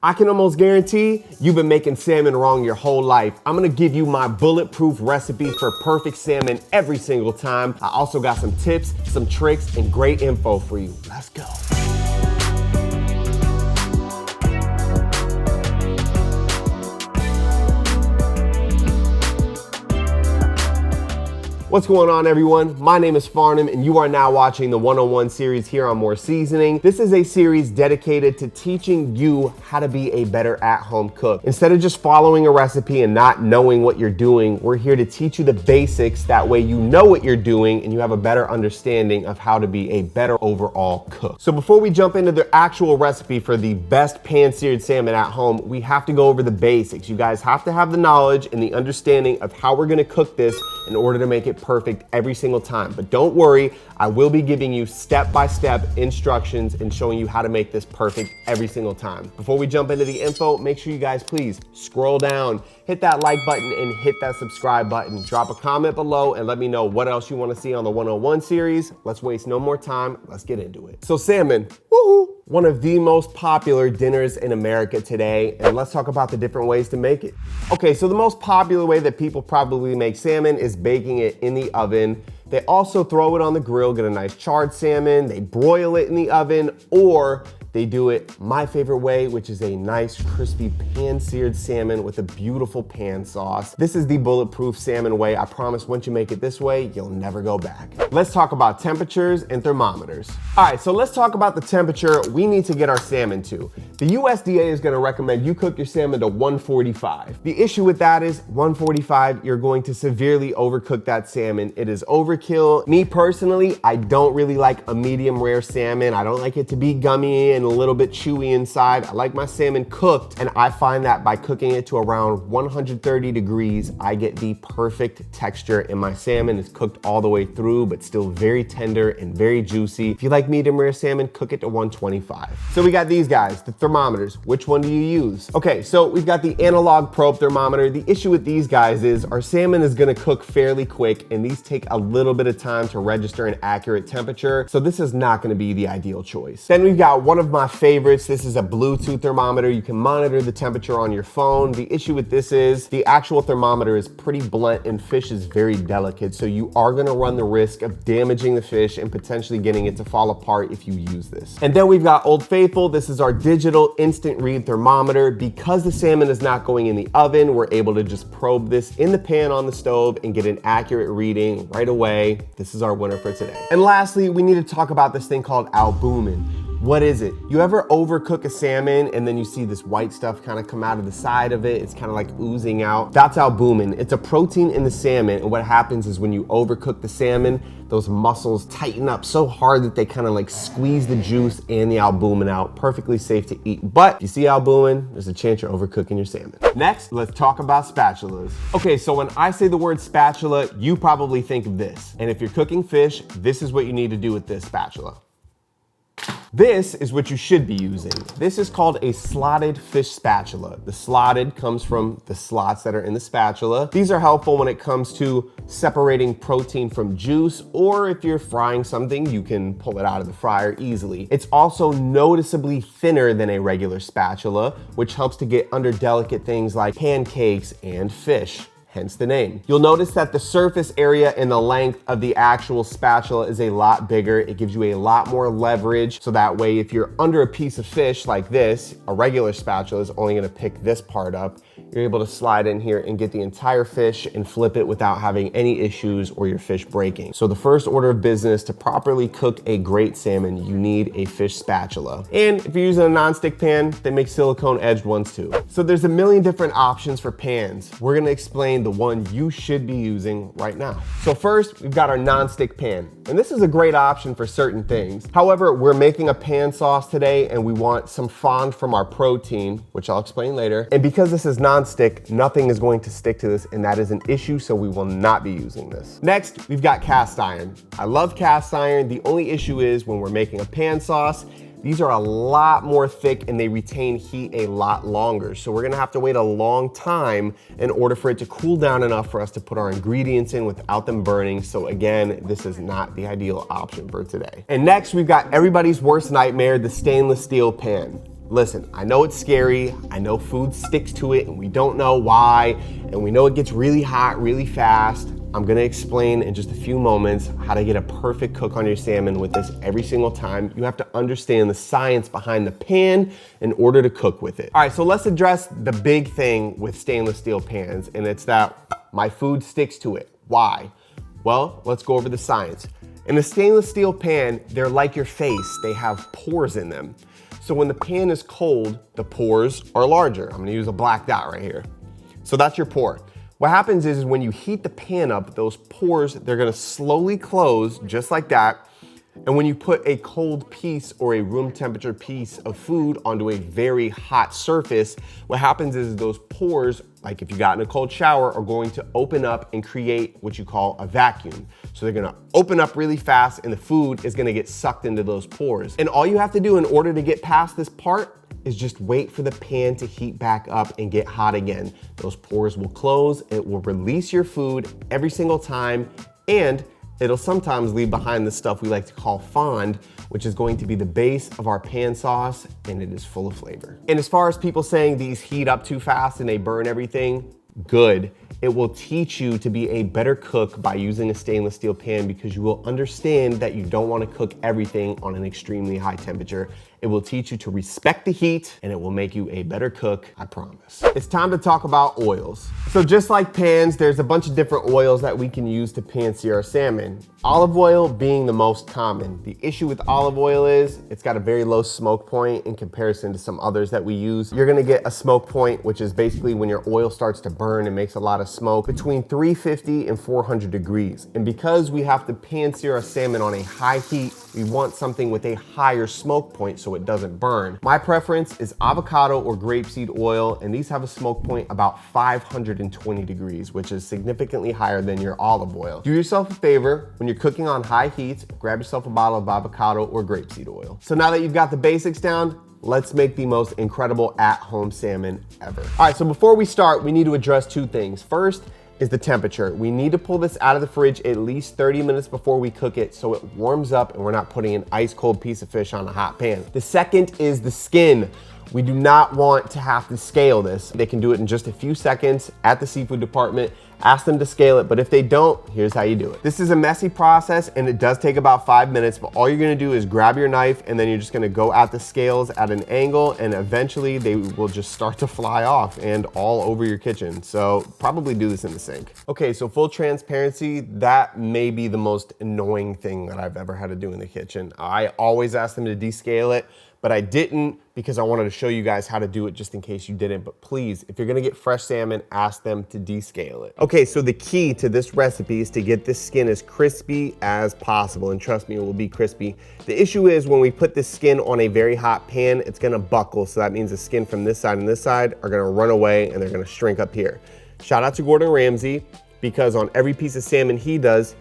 I can almost guarantee you've been making salmon wrong your whole life. I'm gonna give you my bulletproof recipe for perfect salmon every single time. I also got some tips, some tricks, and great info for you. Let's go. What's going on, everyone? My name is Farnum, and you are now watching the 101 series here on More Seasoning. This is a series dedicated to teaching you how to be a better at-home cook. Instead of just following a recipe and not knowing what you're doing, we're here to teach you the basics. That way you know what you're doing and you have a better understanding of how to be a better overall cook. So before we jump into the actual recipe for the best pan-seared salmon at home, we have to go over the basics. You guys have to have the knowledge and the understanding of how we're gonna cook this in order to make it perfect every single time. But don't worry, I will be giving you step-by-step instructions and showing you how to make this perfect every single time. Before we jump into the info, make sure you guys please scroll down, hit that like button and hit that subscribe button. Drop a comment below and let me know what else you want to see on the 101 series. Let's waste no more time. Let's get into it. So salmon, woohoo! One of the most popular dinners in America today, and let's talk about the different ways to make it. Okay, so the most popular way that people probably make salmon is baking it in the oven. They also throw it on the grill, get a nice charred salmon, they broil it in the oven, or they do it my favorite way, which is a nice crispy pan-seared salmon with a beautiful pan sauce. This is the bulletproof salmon way. I promise once you make it this way, you'll never go back. Let's talk about temperatures and thermometers. All right, so let's talk about the temperature we need to get our salmon to. The USDA is gonna recommend you cook your salmon to 145. The issue with that is 145, you're going to severely overcook that salmon. It is overkill. Me personally, I don't really like a medium rare salmon. I don't like it to be gummy and a little bit chewy inside. I like my salmon cooked, and I find that by cooking it to around 130 degrees, I get the perfect texture, and my salmon is cooked all the way through, but still very tender and very juicy. If you like medium rare salmon, cook it to 125. So we got these guys, the thermometers. Which one do you use? Okay, so we've got the analog probe thermometer. The issue with these guys is our salmon is gonna cook fairly quick, and these take a little bit of time to register an accurate temperature, so this is not gonna be the ideal choice. Then we've got one of my favorites. This is a Bluetooth thermometer. You can monitor the temperature on your phone. The issue with this is the actual thermometer is pretty blunt and fish is very delicate, so you are gonna run the risk of damaging the fish and potentially getting it to fall apart if you use this. And then we've got Old Faithful. This is our digital instant read thermometer. Because the salmon is not going in the oven, we're able to just probe this in the pan on the stove and get an accurate reading right away. This is our winner for today. And lastly, we need to talk about this thing called albumin. What is it? You ever overcook a salmon and then you see this white stuff kind of come out of the side of it? It's kind of like oozing out. That's albumin. It's a protein in the salmon, and what happens is when you overcook the salmon, those muscles tighten up so hard that they kind of like squeeze the juice and the albumin out. Perfectly safe to eat, but if you see albumin, there's a chance you're overcooking your salmon. Next, let's talk about spatulas. Okay, so when I say the word spatula, you probably think of this. And if you're cooking fish, this is what you need to do with this spatula. This is what you should be using. This is called a slotted fish spatula. The slotted comes from the slots that are in the spatula. These are helpful when it comes to separating protein from juice, or if you're frying something, you can pull it out of the fryer easily. It's also noticeably thinner than a regular spatula, which helps to get under delicate things like pancakes and fish. Hence the name. You'll notice that the surface area and the length of the actual spatula is a lot bigger. It gives you a lot more leverage, so that way if you're under a piece of fish like this, a regular spatula is only gonna pick this part up. You're able to slide in here and get the entire fish and flip it without having any issues or your fish breaking. So the first order of business to properly cook a great salmon, you need a fish spatula. And if you're using a non-stick pan, they make silicone edged ones too. So there's a million different options for pans. We're gonna explain the one you should be using right now. So first, we've got our non-stick pan. And this is a great option for certain things. However, we're making a pan sauce today and we want some fond from our protein, which I'll explain later. And because this is non-stick, nothing is going to stick to this, and that is an issue, so we will not be using this. Next, we've got cast iron. I love cast iron. The only issue is when we're making a pan sauce, these are a lot more thick and they retain heat a lot longer. So we're gonna have to wait a long time in order for it to cool down enough for us to put our ingredients in without them burning. So again, this is not the ideal option for today. And next, we've got everybody's worst nightmare, the stainless steel pan. Listen, I know it's scary. I know food sticks to it and we don't know why. And we know it gets really hot really fast. I'm gonna explain in just a few moments how to get a perfect cook on your salmon with this every single time. You have to understand the science behind the pan in order to cook with it. All right, so let's address the big thing with stainless steel pans, and it's that my food sticks to it. Why? Well, let's go over the science. In a stainless steel pan, they're like your face. They have pores in them. So when the pan is cold, the pores are larger. I'm gonna use a black dot right here. So that's your pore. What happens is when you heat the pan up, those pores, they're gonna slowly close just like that. And when you put a cold piece or a room temperature piece of food onto a very hot surface, what happens is those pores, like if you got in a cold shower, are going to open up and create what you call a vacuum. So they're gonna open up really fast and the food is gonna get sucked into those pores. And all you have to do in order to get past this part is just wait for the pan to heat back up and get hot again. Those pores will close, it will release your food every single time, and it'll sometimes leave behind the stuff we like to call fond, which is going to be the base of our pan sauce, and it is full of flavor. And as far as people saying these heat up too fast and they burn everything, good. It will teach you to be a better cook by using a stainless steel pan because you will understand that you don't want to cook everything on an extremely high temperature. It will teach you to respect the heat and it will make you a better cook, I promise. It's time to talk about oils. So just like pans, there's a bunch of different oils that we can use to pan sear our salmon. Olive oil being the most common. The issue with olive oil is it's got a very low smoke point in comparison to some others that we use. You're gonna get a smoke point, which is basically when your oil starts to burn and makes a lot of smoke, between 350 and 400 degrees. And because we have to pan sear our salmon on a high heat, we want something with a higher smoke point so it doesn't burn. My preference is avocado or grapeseed oil, and these have a smoke point about 520 degrees, which is significantly higher than your olive oil. Do yourself a favor, when you're cooking on high heat, grab yourself a bottle of avocado or grapeseed oil. So now that you've got the basics down, let's make the most incredible at-home salmon ever. All right, so before we start, we need to address two things. First is the temperature. We need to pull this out of the fridge at least 30 minutes before we cook it so it warms up and we're not putting an ice cold piece of fish on a hot pan. The second is the skin. We do not want to have to scale this. They can do it in just a few seconds at the seafood department. Ask them to scale it, but if they don't, here's how you do it. This is a messy process and it does take about 5 minutes, but all you're gonna do is grab your knife and then you're just gonna go at the scales at an angle and eventually they will just start to fly off and all over your kitchen. So probably do this in the sink. Okay, so full transparency, that may be the most annoying thing that I've ever had to do in the kitchen. I always ask them to descale it, but I didn't because I wanted to show you guys how to do it just in case you didn't. But please, if you're gonna get fresh salmon, ask them to descale it. Okay, so the key to this recipe is to get this skin as crispy as possible. And trust me, it will be crispy. The issue is when we put this skin on a very hot pan, it's gonna buckle. So that means the skin from this side and this side are gonna run away and they're gonna shrink up here. Shout out to Gordon Ramsay, because on every piece of salmon he does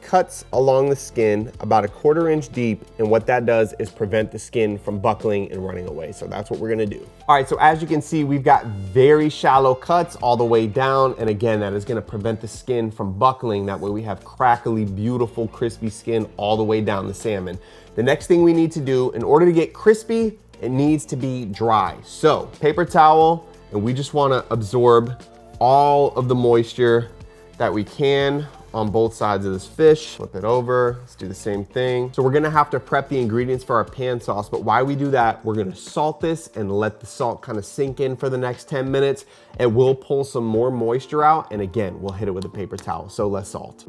cuts along the skin about 1/4 inch deep, and what that does is prevent the skin from buckling and running away. So that's what we're gonna do. All right, so as you can see, we've got very shallow cuts all the way down, and again, that is gonna prevent the skin from buckling. That way we have crackly, beautiful, crispy skin all the way down the salmon. The next thing we need to do, in order to get crispy, it needs to be dry. So paper towel, and we just wanna absorb all of the moisture that we can on both sides of this fish. Flip it over, let's do the same thing. So we're gonna have to prep the ingredients for our pan sauce, but while we do that, we're gonna salt this and let the salt kind of sink in for the next 10 minutes. It will pull some more moisture out, and again, we'll hit it with a paper towel, so less salt.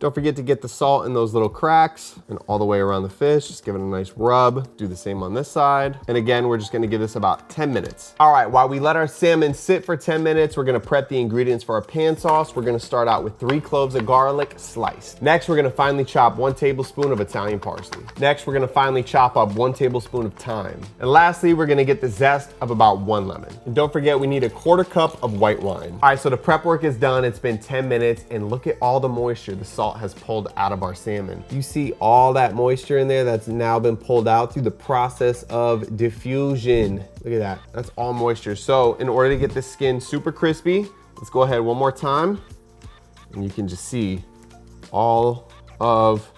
Don't forget to get the salt in those little cracks and all the way around the fish. Just give it a nice rub. Do the same on this side. And again, we're just gonna give this about 10 minutes. All right, while we let our salmon sit for 10 minutes, we're gonna prep the ingredients for our pan sauce. We're gonna start out with 3 cloves of garlic sliced. Next, we're gonna finely chop 1 tablespoon of Italian parsley. Next, we're gonna finely chop up 1 tablespoon of thyme. And lastly, we're gonna get the zest of about 1 lemon. And don't forget, we need 1/4 cup of white wine. All right, so the prep work is done. It's been 10 minutes, and look at all the moisture the salt has pulled out of our salmon. You see all that moisture in there that's now been pulled out through the process of diffusion. Look at that, that's all moisture. So in order to get the skin super crispy, let's go ahead one more time. And you can just see all of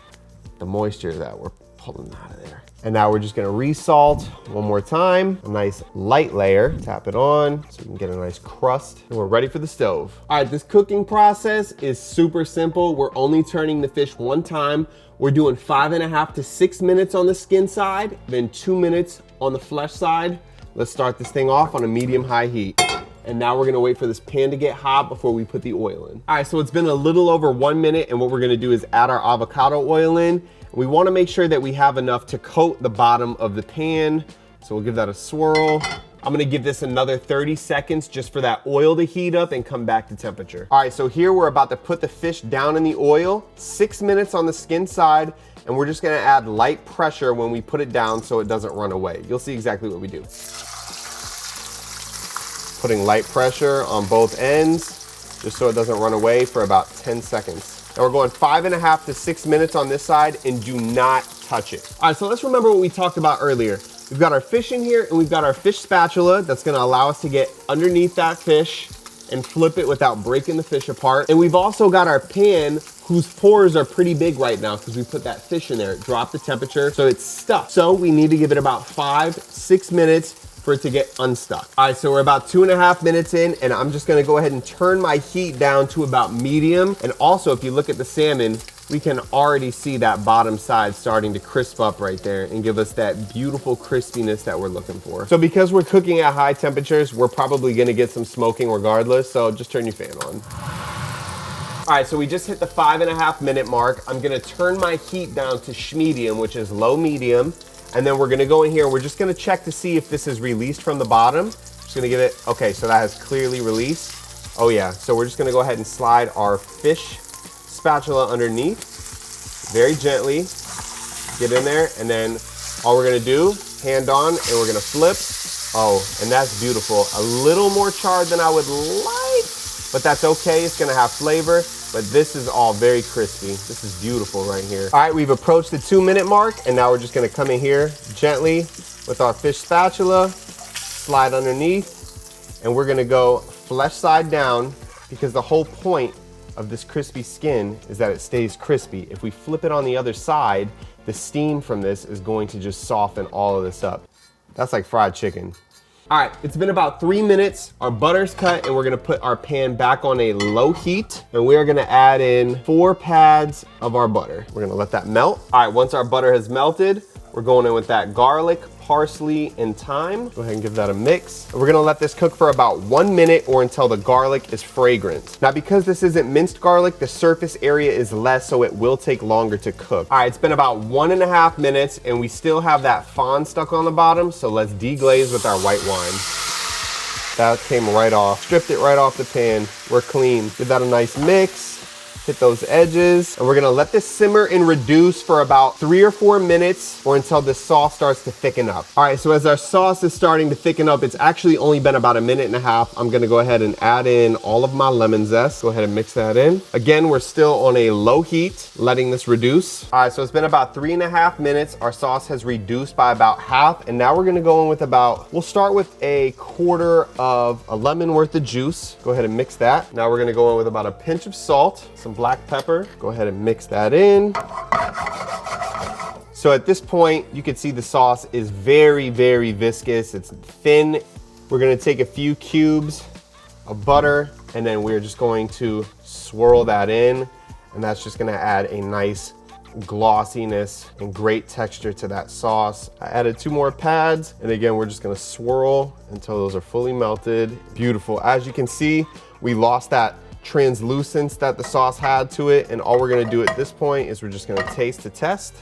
the moisture that we're pulling out of there. And now we're just gonna resalt one more time. A nice light layer, tap it on so we can get a nice crust. And we're ready for the stove. All right, this cooking process is super simple. We're only turning the fish one time. We're doing 5.5 to 6 minutes on the skin side, then 2 minutes on the flesh side. Let's start this thing off on a medium-high heat. And now we're gonna wait for this pan to get hot before we put the oil in. All right, so it's been a little over 1 minute, and what we're gonna do is add our avocado oil in. We wanna make sure that we have enough to coat the bottom of the pan. So we'll give that a swirl. I'm gonna give this another 30 seconds just for that oil to heat up and come back to temperature. All right, so here we're about to put the fish down in the oil, 6 minutes on the skin side, and we're just gonna add light pressure when we put it down so it doesn't run away. You'll see exactly what we do. Putting light pressure on both ends, just so it doesn't run away for about 10 seconds. And we're going 5.5 to 6 minutes on this side, and do not touch it. All right, so let's remember what we talked about earlier. We've got our fish in here, and we've got our fish spatula that's gonna allow us to get underneath that fish and flip it without breaking the fish apart. And we've also got our pan whose pores are pretty big right now because we put that fish in there. It dropped the temperature, so it's stuck. So we need to give it about 5-6 minutes for it to get unstuck. All right, so we're about 2.5 minutes in, and I'm just gonna go ahead and turn my heat down to about medium. And also, if you look at the salmon, we can already see that bottom side starting to crisp up right there and give us that beautiful crispiness that we're looking for. So because we're cooking at high temperatures, we're probably gonna get some smoking regardless, so just turn your fan on. All right, so we just hit the 5.5 minute mark. I'm gonna turn my heat down to schmedium, which is low medium. And then we're gonna go in here, we're just gonna check to see if this is released from the bottom. Just gonna give it, okay, so that has clearly released. Oh yeah, so we're just gonna go ahead and slide our fish spatula underneath, very gently, get in there, and then all we're gonna do, hand on, and we're gonna flip. Oh, and that's beautiful. A little more charred than I would like, but that's okay, it's gonna have flavor. But this is all very crispy. This is beautiful right here. All right, we've approached the 2 minute mark, and now we're just gonna come in here gently with our fish spatula, slide underneath, and we're gonna go flesh side down because the whole point of this crispy skin is that it stays crispy. If we flip it on the other side, the steam from this is going to just soften all of this up. That's like fried chicken. All right, it's been about 3 minutes. Our butter's cut, and we're gonna put our pan back on a low heat, and we are gonna add in 4 pads of our butter. We're gonna let that melt. All right, once our butter has melted, we're going in with that garlic, parsley, and thyme. Go ahead and give that a mix. And we're gonna let this cook for about 1 minute or until the garlic is fragrant. Now, because this isn't minced garlic, the surface area is less, so it will take longer to cook. All right, it's been about 1.5 minutes, and we still have that fond stuck on the bottom, so let's deglaze with our white wine. That came right off. Stripped it right off the pan. We're clean. Give that a nice mix. Hit those edges, and we're gonna let this simmer and reduce for about 3 or 4 minutes or until the sauce starts to thicken up. All right, so as our sauce is starting to thicken up, it's actually only been about 1.5 minutes. I'm gonna go ahead and add in all of my lemon zest. Go ahead and mix that in. Again, we're still on a low heat, letting this reduce. All right, so it's been about 3.5 minutes. Our sauce has reduced by about half, and now we're gonna go in with we'll start with a 1/4 of a lemon worth of juice. Go ahead and mix that. Now we're gonna go in with about a pinch of salt, some black pepper. Go ahead and mix that in. So at this point, you can see the sauce is very, very viscous. It's thin. We're gonna take a few cubes of butter, and then we're just going to swirl that in, and that's just gonna add a nice glossiness and great texture to that sauce. I added 2 more pads, and again, we're just gonna swirl until those are fully melted. Beautiful. As you can see, we lost that translucence that the sauce had to it, and all we're gonna do at this point is we're just gonna taste to test.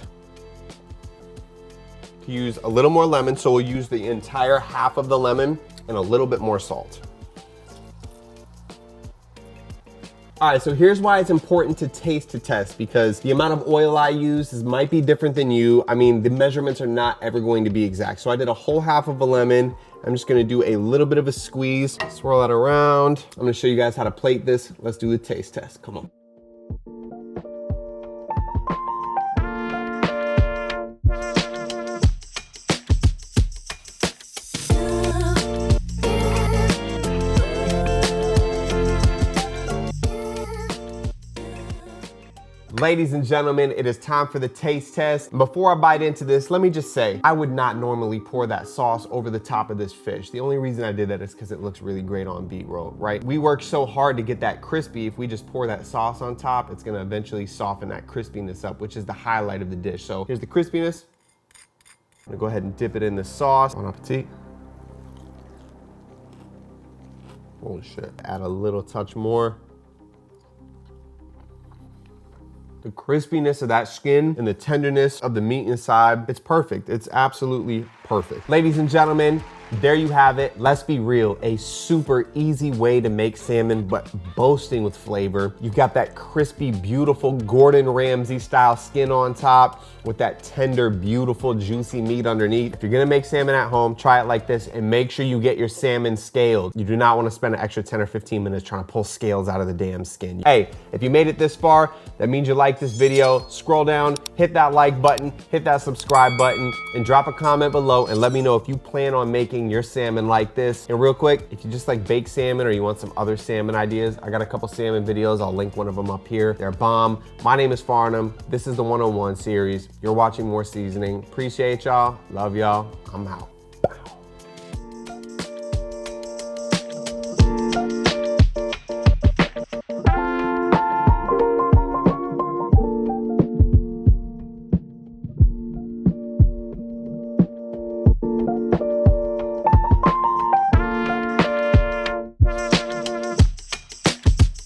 To use a little more lemon, so we'll use the entire half of the lemon and a little bit more salt. All right, so here's why it's important to taste to test, because the amount of oil I use might be different than you. I mean, the measurements are not ever going to be exact. So I did a whole half of a lemon. I'm just gonna do a little bit of a squeeze, swirl that around. I'm gonna show you guys how to plate this. Let's do the taste test, come on. Ladies and gentlemen, it is time for the taste test. Before I bite into this, let me just say, I would not normally pour that sauce over the top of this fish. The only reason I did that is because it looks really great on B-roll, right? We worked so hard to get that crispy. If we just pour that sauce on top, it's gonna eventually soften that crispiness up, which is the highlight of the dish. So here's the crispiness. I'm gonna go ahead and dip it in the sauce. Bon appetit. Holy shit. Add a little touch more. The crispiness of that skin and the tenderness of the meat inside, it's perfect. It's absolutely perfect. Ladies and gentlemen, there you have it. Let's be real, a super easy way to make salmon, but boasting with flavor. You've got that crispy, beautiful Gordon Ramsay style skin on top with that tender, beautiful, juicy meat underneath. If you're gonna make salmon at home, try it like this and make sure you get your salmon scaled. You do not wanna spend an extra 10 or 15 minutes trying to pull scales out of the damn skin. Hey, if you made it this far, that means you like this video. Scroll down, hit that like button, hit that subscribe button, and drop a comment below and let me know if you plan on making your salmon like this. And real quick, if you just like baked salmon or you want some other salmon ideas, I got a couple salmon videos. I'll link one of them up here. They're bomb. My name is Farnum. This is the 101 series. You're watching More Seasoning. Appreciate y'all. Love y'all. I'm out.